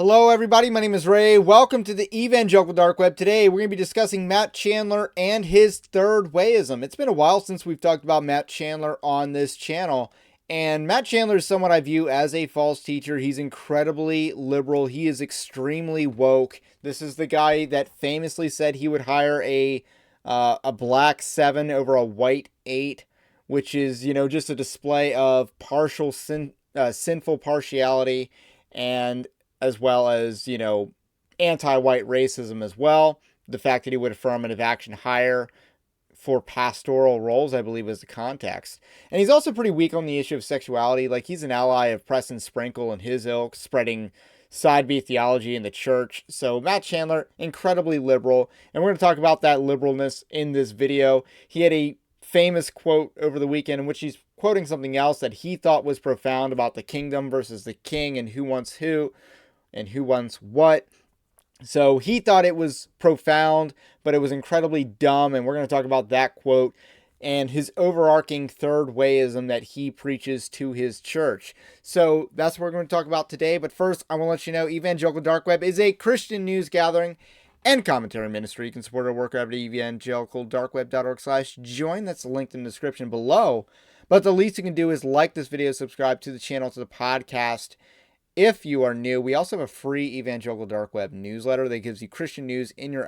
Hello everybody, my name is Ray. Welcome to the Evangelical Dark Web. Today we're going to be discussing Matt Chandler and his Third-Wayism. It's been a while since we've talked about Matt Chandler on this channel. And Matt Chandler is someone I view as a false teacher. He's incredibly liberal. He is extremely woke. This is the guy that famously said he would hire a black 7 over a white 8, which is, just a display of sinful partiality, and as well as, anti-white racism as well. The fact that he would affirmative action hire for pastoral roles, I believe, was the context. And he's also pretty weak on the issue of sexuality. Like, he's an ally of Preston Sprinkle and his ilk, spreading side B theology in the church. So Matt Chandler, incredibly liberal. And we're going to talk about that liberalness in this video. He had a famous quote over the weekend in which he's quoting something else that he thought was profound about the kingdom versus the king and who wants who and who wants what. So he thought it was profound, but it was incredibly dumb, and we're going to talk about that quote and his overarching third-wayism that he preaches to his church. So that's what we're going to talk about today, but first I want to let you know Evangelical Dark Web is a Christian news gathering and commentary ministry. You can support our work over at evangelicaldarkweb.org/join. That's linked in the description below. But the least you can do is like this video, subscribe to the channel, to the podcast. If you are new, we also have a free Evangelical Dark Web newsletter that gives you Christian news in your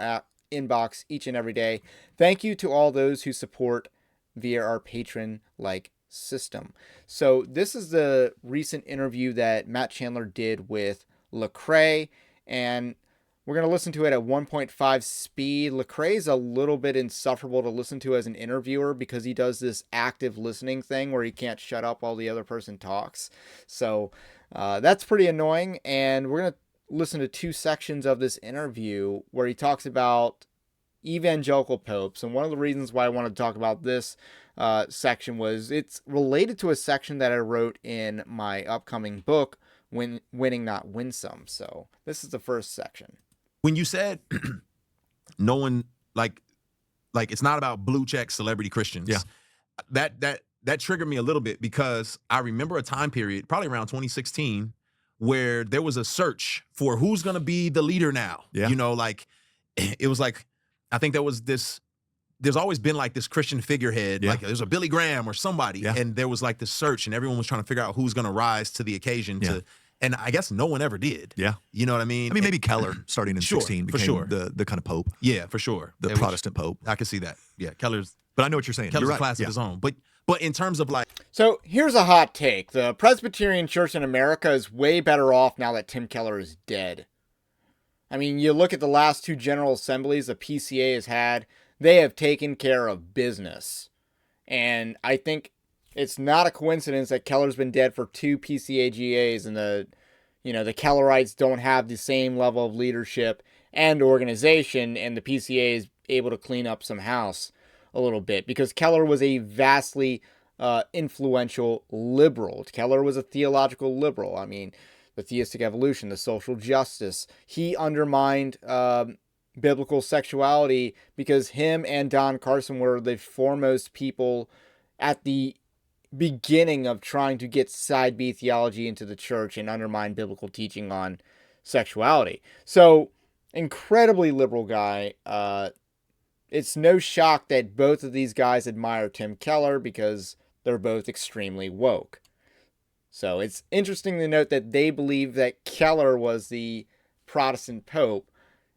inbox each and every day. Thank you to all those who support via our patron-like system. So this is the recent interview that Matt Chandler did with Lecrae, and we're going to listen to it at 1.5 speed. Lecrae is a little bit insufferable to listen to as an interviewer because he does this active listening thing where he can't shut up while the other person talks. So that's pretty annoying, and we're going to listen to two sections of this interview where he talks about evangelical popes. And one of the reasons why I wanted to talk about this section was it's related to a section that I wrote in my upcoming book, Winning Not Winsome. So this is the first section. When you said no one, like it's not about blue check celebrity Christians, yeah, that triggered me a little bit, because I remember a time period, probably around 2016, where there was a search for who's going to be the leader now. Yeah. It was like, I think there's always been like this Christian figurehead, like there's a Billy Graham or somebody, and there was like this search, and everyone was trying to figure out who's going to rise to the occasion and I guess no one ever did. Yeah. You know what I mean? I mean, maybe Keller, starting in 16, became the kind of pope. Yeah, for sure. The Protestant pope. I can see that. Yeah, Keller's. But I know what you're saying. Keller's You're right. a class of his own. But in terms of like... So here's a hot take. The Presbyterian Church in America is way better off now that Tim Keller is dead. I mean, you look at the last two General Assemblies the PCA has had, they have taken care of business. And I think it's not a coincidence that Keller's been dead for two PCAGAs, and the Kellerites don't have the same level of leadership and organization, and the PCA is able to clean up some house a little bit, because Keller was a vastly influential liberal. Keller was a theological liberal. I mean, the theistic evolution, the social justice. He undermined biblical sexuality because him and Don Carson were the foremost people at the beginning of trying to get side B theology into the church and undermine biblical teaching on sexuality. So, incredibly liberal guy. It's no shock that both of these guys admire Tim Keller because they're both extremely woke. So it's interesting to note that they believe that Keller was the Protestant Pope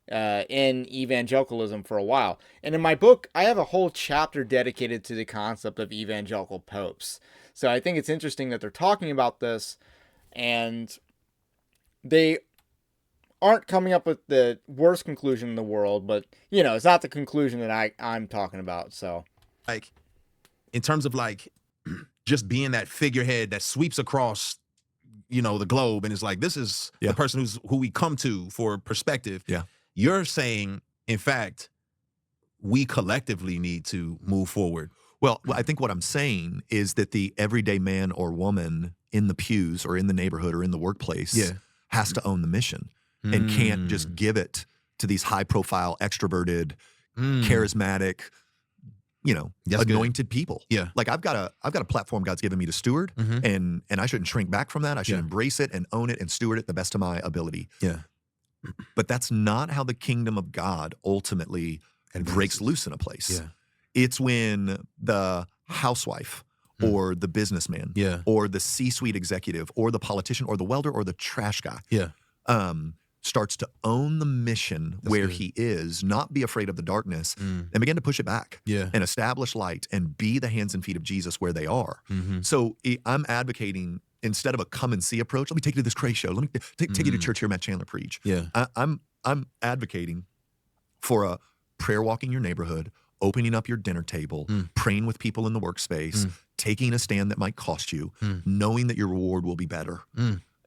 in evangelicalism for a while. And in my book, I have a whole chapter dedicated to the concept of evangelical popes. So I think it's interesting that they're talking about this, and they aren't coming up with the worst conclusion in the world, but it's not the conclusion that I'm talking about. So, like, in terms of like just being that figurehead that sweeps across the globe and is like, this is the person who we come to for perspective. Yeah. You're saying, in fact, we collectively need to move forward. Well, I think what I'm saying is that the everyday man or woman in the pews or in the neighborhood or in the workplace has to own the mission. And can't just give it to these high-profile, extroverted, charismatic, anointed people. Yeah. Like I've got a platform God's given me to steward, and I shouldn't shrink back from that. I should embrace it and own it and steward it the best of my ability. Yeah. But that's not how the kingdom of God ultimately breaks loose in a place. Yeah. It's when the housewife or the businessman or the C-suite executive or the politician or the welder or the trash guy starts to own the mission where he is, not be afraid of the darkness, and begin to push it back and establish light and be the hands and feet of Jesus where they are. So I'm advocating, instead of a come and see approach, let me take you to this crazy show. Let me take you to church, hear Matt Chandler preach. Yeah. I'm advocating for a prayer walk in your neighborhood, opening up your dinner table, praying with people in the workspace, taking a stand that might cost you, knowing that your reward will be better,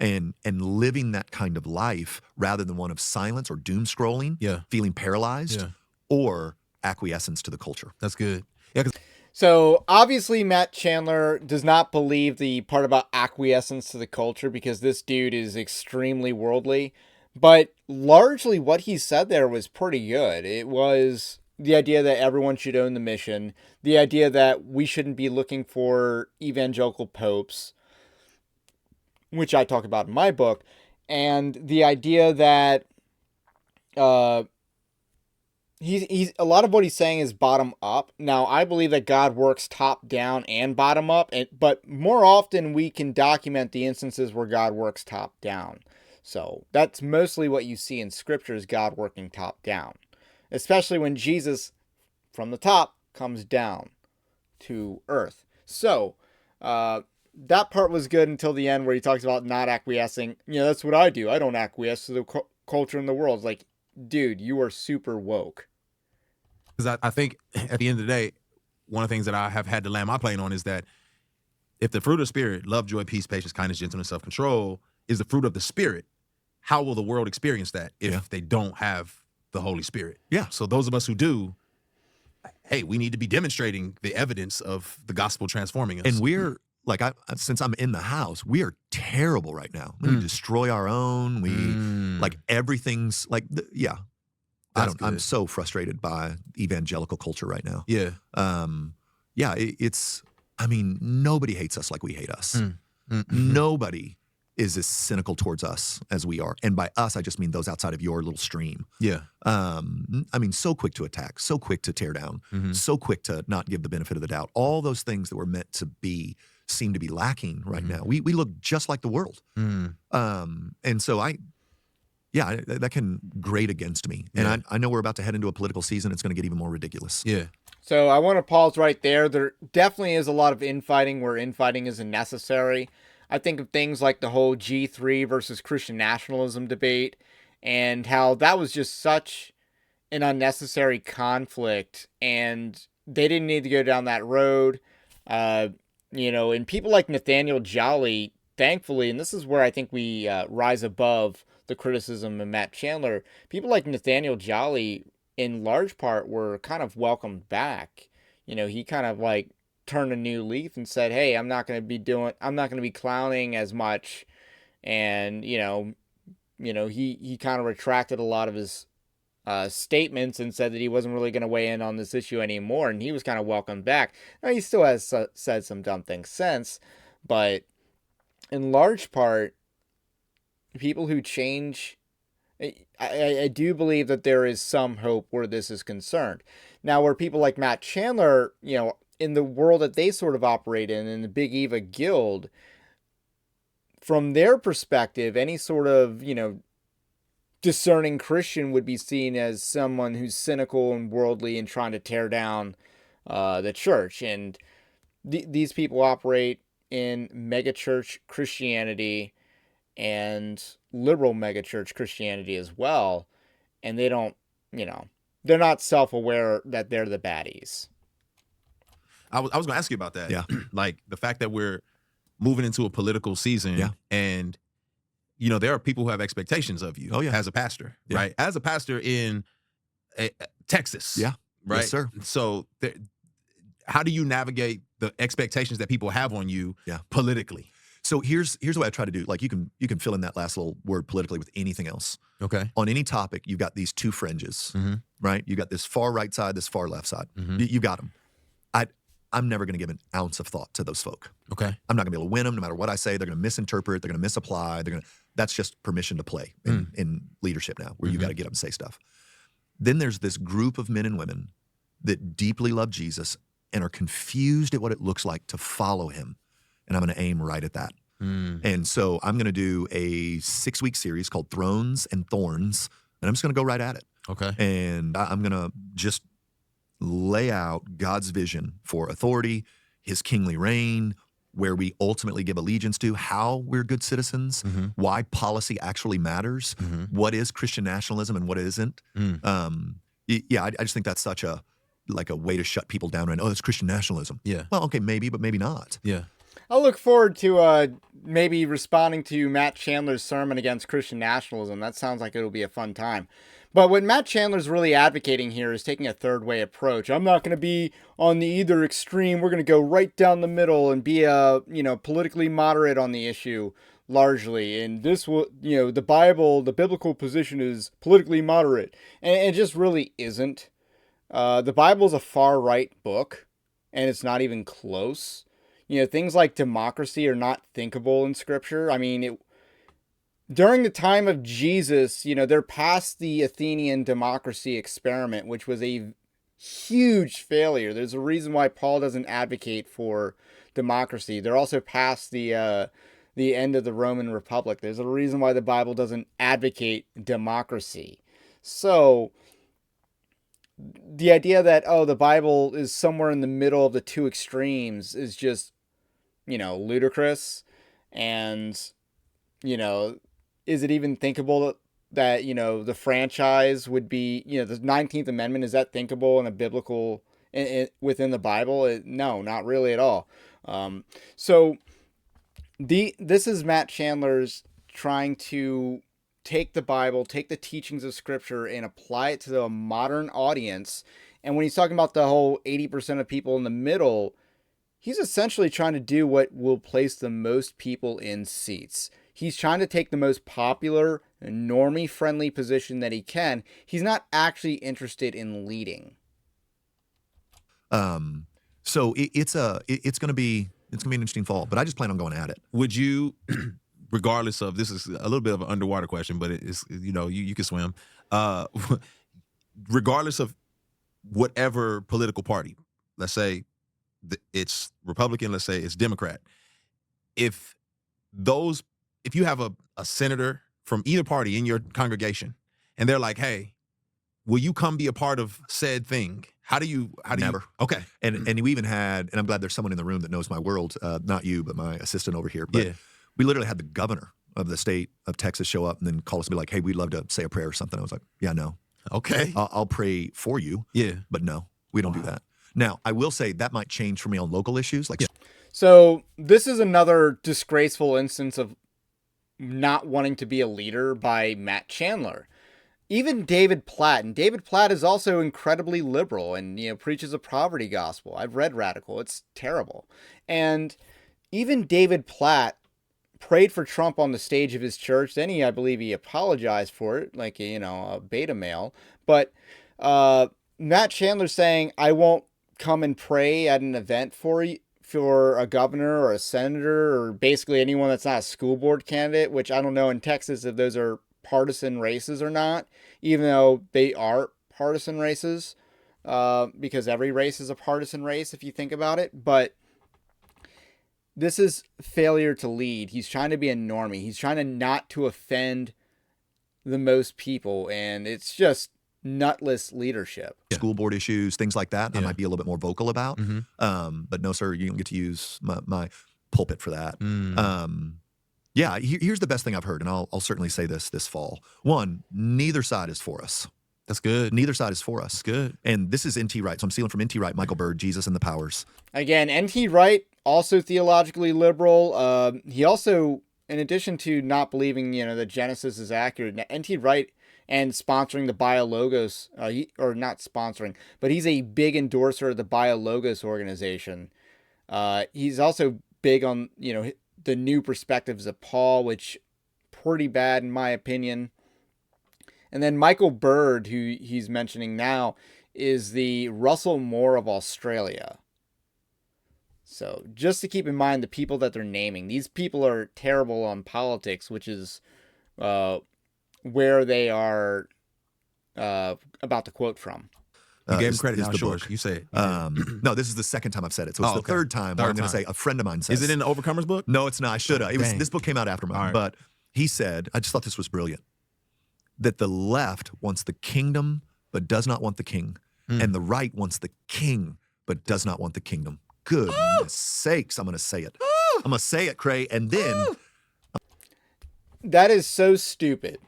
and living that kind of life rather than one of silence or doom scrolling, feeling paralyzed, or acquiescence to the culture. That's good. Yeah. So obviously Matt Chandler does not believe the part about acquiescence to the culture, because this dude is extremely worldly. But largely what he said there was pretty good. It was the idea that everyone should own the mission, the idea that we shouldn't be looking for evangelical popes, which I talk about in my book, and the idea that he's a lot of what he's saying is bottom up. Now, I believe that God works top down and bottom up, but more often we can document the instances where God works top down. So that's mostly what you see in Scripture, is God working top down, especially when Jesus from the top comes down to earth. So that part was good until the end, where he talks about not acquiescing. That's what I do. I don't acquiesce to the culture in the world. It's like, dude, you are super woke. Because I think at the end of the day, one of the things that I have had to land my plane on is that if the fruit of the Spirit, love, joy, peace, patience, kindness, gentleness, self-control, is the fruit of the Spirit, how will the world experience that if they don't have the Holy Spirit? Yeah. So those of us who do, hey, we need to be demonstrating the evidence of the gospel transforming us. And we're, like, since I'm in the house, we are terrible right now. We destroy our own. We, like, everything's, like, I'm so frustrated by evangelical culture right now. Yeah. It's, I mean, nobody hates us like we hate us. Nobody is as cynical towards us as we are. And by us, I just mean those outside of your little stream. Yeah. I mean, so quick to attack, so quick to tear down, so quick to not give the benefit of the doubt. All those things that were meant to be seem to be lacking right now. We look just like the world. And so that can grate against me. And I know we're about to head into a political season. It's going to get even more ridiculous. Yeah. So I want to pause right there. There definitely is a lot of infighting where infighting isn't necessary. I think of things like the whole G3 versus Christian nationalism debate, and how that was just such an unnecessary conflict, and they didn't need to go down that road. And people like Nathaniel Jolly, thankfully, and this is where I think we rise above the criticism of Matt Chandler, people like Nathaniel Jolly, in large part, were kind of welcomed back. He kind of like turned a new leaf and said, hey, I'm not going to be clowning as much. And, he kind of retracted a lot of his statements and said that he wasn't really going to weigh in on this issue anymore. And he was kind of welcomed back. Now, he still has said some dumb things since, but in large part, people who change, I do believe that there is some hope where this is concerned. Now, where people like Matt Chandler, in the world that they sort of operate in the Big Eva Guild, from their perspective, any sort of, discerning Christian would be seen as someone who's cynical and worldly and trying to tear down the church. And these people operate in megachurch Christianity and liberal megachurch Christianity as well. And they don't, they're not self-aware that they're the baddies. I was going to ask you about that. Yeah. Like the fact that we're moving into a political season and, there are people who have expectations of you as a pastor, right? As a pastor in Texas. Yeah. Right. Yes, sir. So how do you navigate the expectations that people have on you politically? So here's what I try to do. Like you can fill in that last little word politically with anything else. Okay. On any topic, you've got these two fringes, right? You got this far right side, this far left side. You got them. I'm never going to give an ounce of thought to those folk. Okay. I'm not going to be able to win them no matter what I say. They're going to misinterpret. They're going to misapply. That's just permission to play in leadership now, where you got to get them to say stuff. Then there's this group of men and women that deeply love Jesus and are confused at what it looks like to follow him. And I'm going to aim right at that. And so I'm going to do a 6-week series called Thrones and Thorns, and I'm just going to go right at it. Okay. And I'm going to just lay out God's vision for authority, his kingly reign, where we ultimately give allegiance to, how we're good citizens, why policy actually matters, what is Christian nationalism and what isn't. I just think that's such a way to shut people down. Right? Oh, it's Christian nationalism. Yeah. Well, okay, maybe, but maybe not. Yeah. I'll look forward to maybe responding to Matt Chandler's sermon against Christian nationalism. That sounds like it'll be a fun time. But what Matt Chandler's really advocating here is taking a third way approach. I'm not going to be on the either extreme. We're going to go right down the middle and be politically moderate on the issue largely. And this will, the biblical position is politically moderate. And it just really isn't. The Bible is a far right book, and it's not even close. Things like democracy are not thinkable in Scripture. I mean, during the time of Jesus, they're past the Athenian democracy experiment, which was a huge failure. There's a reason why Paul doesn't advocate for democracy. They're also past the end of the Roman Republic. There's a reason why the Bible doesn't advocate democracy. So the idea that, the Bible is somewhere in the middle of the two extremes is just, ludicrous. And, is it even thinkable that, the franchise would be, the 19th Amendment, is that thinkable in a biblical, within the Bible? No, not really at all. This is Matt Chandler's trying to take the Bible, take the teachings of Scripture, and apply it to the modern audience. And when he's talking about the whole 80% of people in the middle, he's essentially trying to do what will place the most people in seats. He's trying to take the most popular, normie-friendly position that he can. He's not actually interested in leading. So it's going to be an interesting fall, but I just plan on going at it. Would you, regardless of, this is a little bit of an underwater question, but it's, you can swim. Regardless of whatever political party, let's say it's Republican, let's say it's Democrat. If you have a senator from either party in your congregation and they're like, hey, will you come be a part of said thing? How do you? Okay. And we even had, and I'm glad there's someone in the room that knows my world, not you, but my assistant over here. But we literally had the governor of the state of Texas show up and then call us and be like, hey, we'd love to say a prayer or something. I was like, yeah, no. Okay. I'll pray for you. Yeah. But no, we don't do that. Now, I will say that might change for me on local issues. So this is another disgraceful instance of not wanting to be a leader by Matt Chandler. Even David Platt, and David Platt is also incredibly liberal and, preaches a poverty gospel. I've read Radical. It's terrible. And even David Platt prayed for Trump on the stage of his church. Then I believe he apologized for it, like, a beta male. But Matt Chandler saying, I won't come and pray at an event for a governor or a senator or basically anyone that's not a school board candidate, which I don't know in Texas if those are partisan races or not, even though they are partisan races, because every race is a partisan race if you think about it. But this is failure to lead. He's trying to be a normie. He's trying to not to offend the most people, and it's just nutless leadership. School board issues, things like that, I might be a little bit more vocal about. But no, sir, you don't get to use my pulpit for that. Here's the best thing I've heard, and I'll certainly say this fall. One, neither side is for us. That's good. Neither side is for us. That's good. And this is N.T. Wright. So I'm stealing from N.T. Wright, Michael Bird, Jesus and the Powers. Again, N.T. Wright, also theologically liberal. He also, in addition to not believing, that Genesis is accurate, N.T. Wright and sponsoring the BioLogos, or not sponsoring, but he's a big endorser of the BioLogos organization. He's also big on, the new perspectives of Paul, which pretty bad in my opinion. And then Michael Bird, who he's mentioning now, is the Russell Moore of Australia. So just to keep in mind the people that they're naming, these people are terrible on politics, which is where they are about to quote from. You gave him credit. Now it's yours. You say it. No, this is the second time I've said it. So it's the third time where I'm going to say a friend of mine says. Is it in the Overcomers book? No, it's not. I should have. This book came out after mine. Right. But he said, I just thought this was brilliant, that the left wants the kingdom but does not want the king. And the right wants the king but does not want the kingdom. Goodness sakes, I'm going to say it. I'm going to say it, Cray. And then. That is so stupid.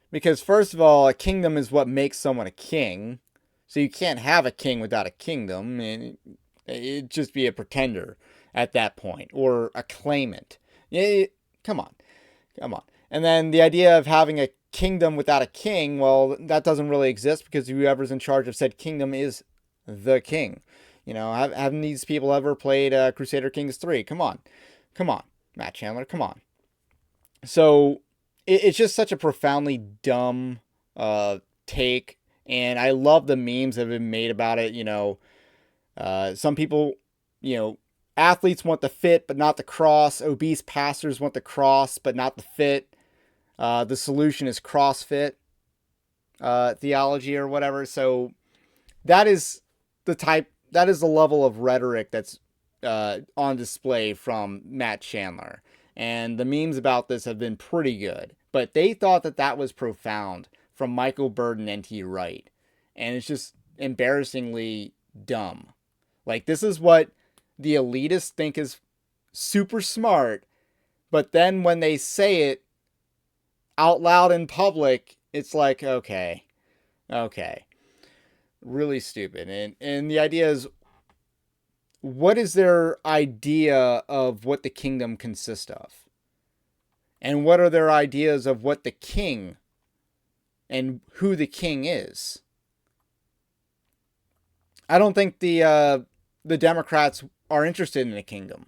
Because first of all, a kingdom is what makes someone a king. So you can't have a king without a kingdom, and it'd just be a pretender at that point, or a claimant. Yeah, come on. And then the idea of having a kingdom without a king, well, that doesn't really exist because whoever's in charge of said kingdom is the king. You know, haven't these people ever played Crusader Kings 3? Come on, Matt Chandler, come on. So it's just such a profoundly dumb take. And I love the memes that have been made about it. You know, some people, you know, athletes want the fit, but not the cross. Obese pastors want the cross, but not the fit. The solution is CrossFit theology or whatever. So that is the level of rhetoric that's on display from Matt Chandler. And the memes about this have been pretty good. But they thought that was profound from Michael Bird and N.T. Wright. And it's just embarrassingly dumb. Like, this is what the elitists think is super smart, but then when they say it out loud in public, it's like, okay. Really stupid. And the idea is, what is their idea of what the kingdom consists of? And what are their ideas of what the king and who the king is? I don't think the Democrats are interested in a kingdom.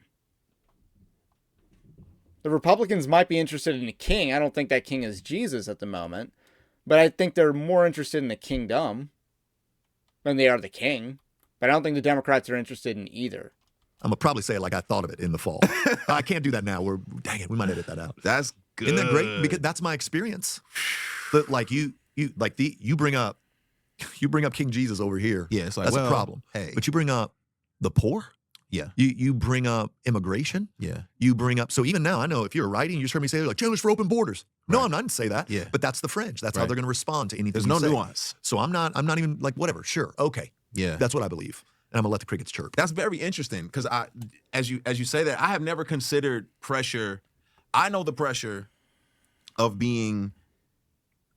The Republicans might be interested in a king. I don't think that king is Jesus at the moment. But I think they're more interested in the kingdom than they are the king. But I don't think the Democrats are interested in either. I'm going to probably say it like I thought of it in the fall. I can't do that now. Dang it, we might edit that out. That's good. Isn't that great? Because that's my experience. But like you bring up King Jesus over here. Yeah, it's like, that's a problem. Hey. But you bring up the poor. Yeah. You bring up immigration. Yeah. You bring up, so even now, I know if you're writing, you just heard me say, like, Chandler's for open borders. No, I'm not going to say that. Yeah. But that's the fringe. That's how they're going to respond to anything. There's no nuance. So I'm not even like, whatever, sure, okay. Yeah. That's what I believe. And I'm going to let the crickets chirp. That's very interesting because as you say that, I have never considered pressure. I know the pressure of being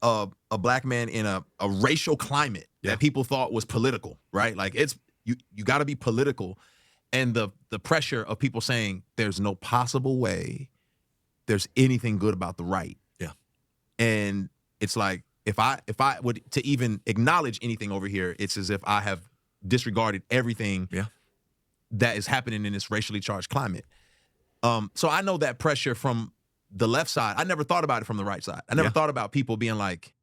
a black man in a racial climate that people thought was political, right? Like, it's you got to be political. And the pressure of people saying there's no possible way there's anything good about the right. Yeah. And it's like, if I would to even acknowledge anything over here, it's as if I have disregarded everything that is happening in this racially charged climate. So I know that pressure from the left side. I never thought about it from the right side. I never thought about people being like,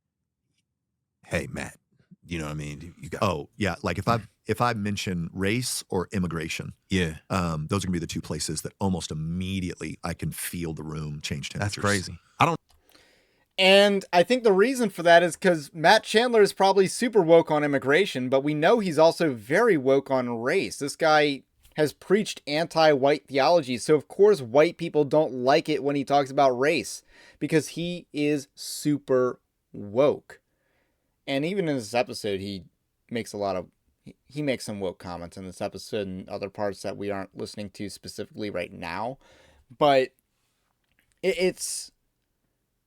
hey, Matt, you know what I mean? You got like if I mention race or immigration, those are gonna be the two places that almost immediately I can feel the room change temperatures. That's crazy. And I think the reason for that is because Matt Chandler is probably super woke on immigration, but we know he's also very woke on race. This guy has preached anti-white theology, so of course white people don't like it when he talks about race, because he is super woke. And even in this episode, he makes some woke comments in this episode and other parts that we aren't listening to specifically right now. But it's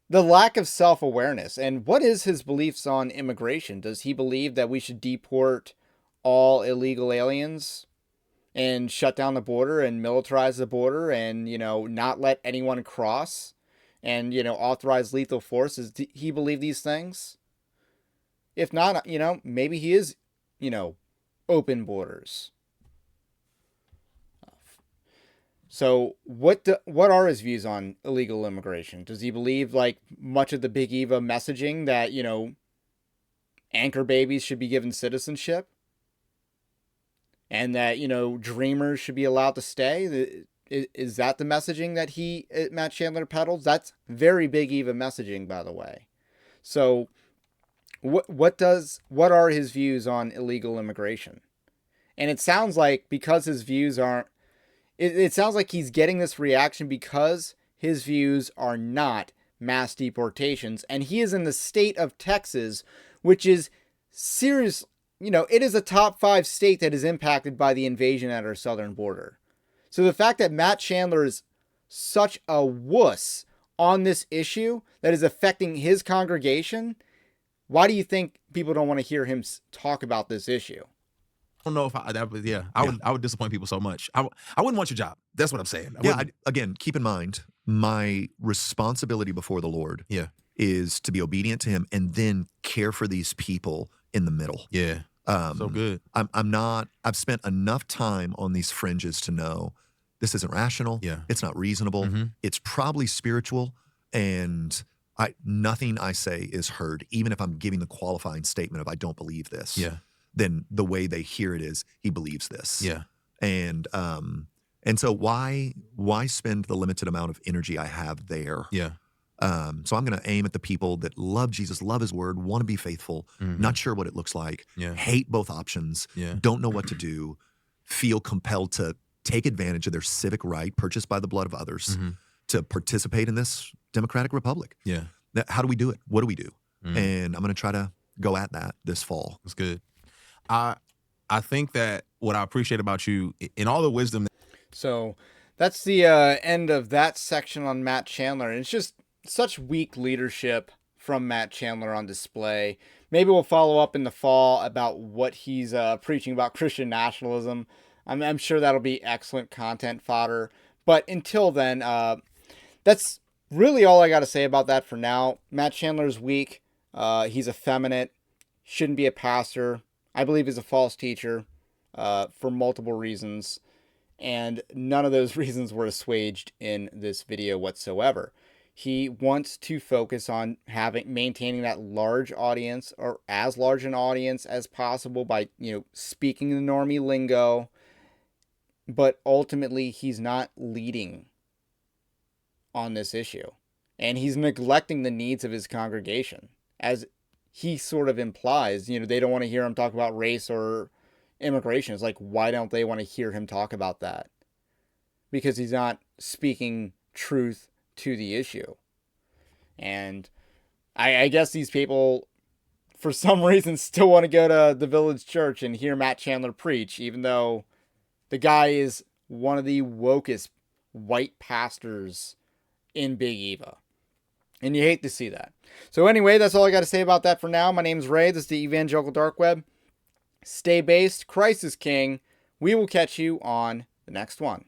the lack of self-awareness. And what is his beliefs on immigration? Does he believe that we should deport all illegal aliens and shut down the border and militarize the border and, not let anyone cross and, authorize lethal force? Does he believe these things? If not, maybe he is, open borders. So what are his views on illegal immigration? Does he believe, like much of the Big Eva messaging, that, anchor babies should be given citizenship? and that, dreamers should be allowed to stay. Is that the messaging that Matt Chandler peddles? That's very big Eva messaging, by the way. So what are his views on illegal immigration? And it sounds like because his views aren't, it sounds like he's getting this reaction because his views are not mass deportations. And he is in the state of Texas, which is serious. It is a top 5 state that is impacted by the invasion at our southern border. So the fact that Matt Chandler is such a wuss on this issue that is affecting his congregation, why do you think people don't want to hear him talk about this issue? I don't know if I would disappoint people so much. I wouldn't want your job. That's what I'm saying. Again, keep in mind, my responsibility before the Lord is to be obedient to him and then care for these people in the middle. Yeah. So good. I've spent enough time on these fringes to know this isn't rational. Yeah. It's not reasonable. Mm-hmm. It's probably spiritual. And nothing I say is heard, even if I'm giving the qualifying statement of I don't believe this. Yeah. Then the way they hear it is he believes this. Yeah. And so why spend the limited amount of energy I have there? Yeah. So I'm going to aim at the people that love Jesus, love his word, want to be faithful, not sure what it looks like, hate both options, don't know what to do, feel compelled to take advantage of their civic right purchased by the blood of others to participate in this democratic republic. Yeah. How do we do it? What do we do? And I'm going to try to go at that this fall. That's good. I think that what I appreciate about you in all the wisdom. So that's the end of that section on Matt Chandler. And it's just such weak leadership from Matt Chandler on display. Maybe we'll follow up in the fall about what he's preaching about Christian nationalism. I'm sure that'll be excellent content fodder. But until then, that's really all I got to say about that for now. Matt Chandler's weak. He's effeminate. Shouldn't be a pastor. I believe he's a false teacher for multiple reasons. And none of those reasons were assuaged in this video whatsoever. He wants to focus on maintaining that large audience, or as large an audience as possible, by speaking the normie lingo. But ultimately, he's not leading on this issue. And he's neglecting the needs of his congregation. As he sort of implies, they don't want to hear him talk about race or immigration. It's like, why don't they want to hear him talk about that? Because he's not speaking truth to the issue. And I guess these people, for some reason, still want to go to the Village Church and hear Matt Chandler preach, even though the guy is one of the wokest white pastors in Big Eva. And you hate to see that. So anyway, that's all I got to say about that for now. My name's Ray. This is the Evangelical Dark Web. Stay based. Christ is King. We will catch you on the next one.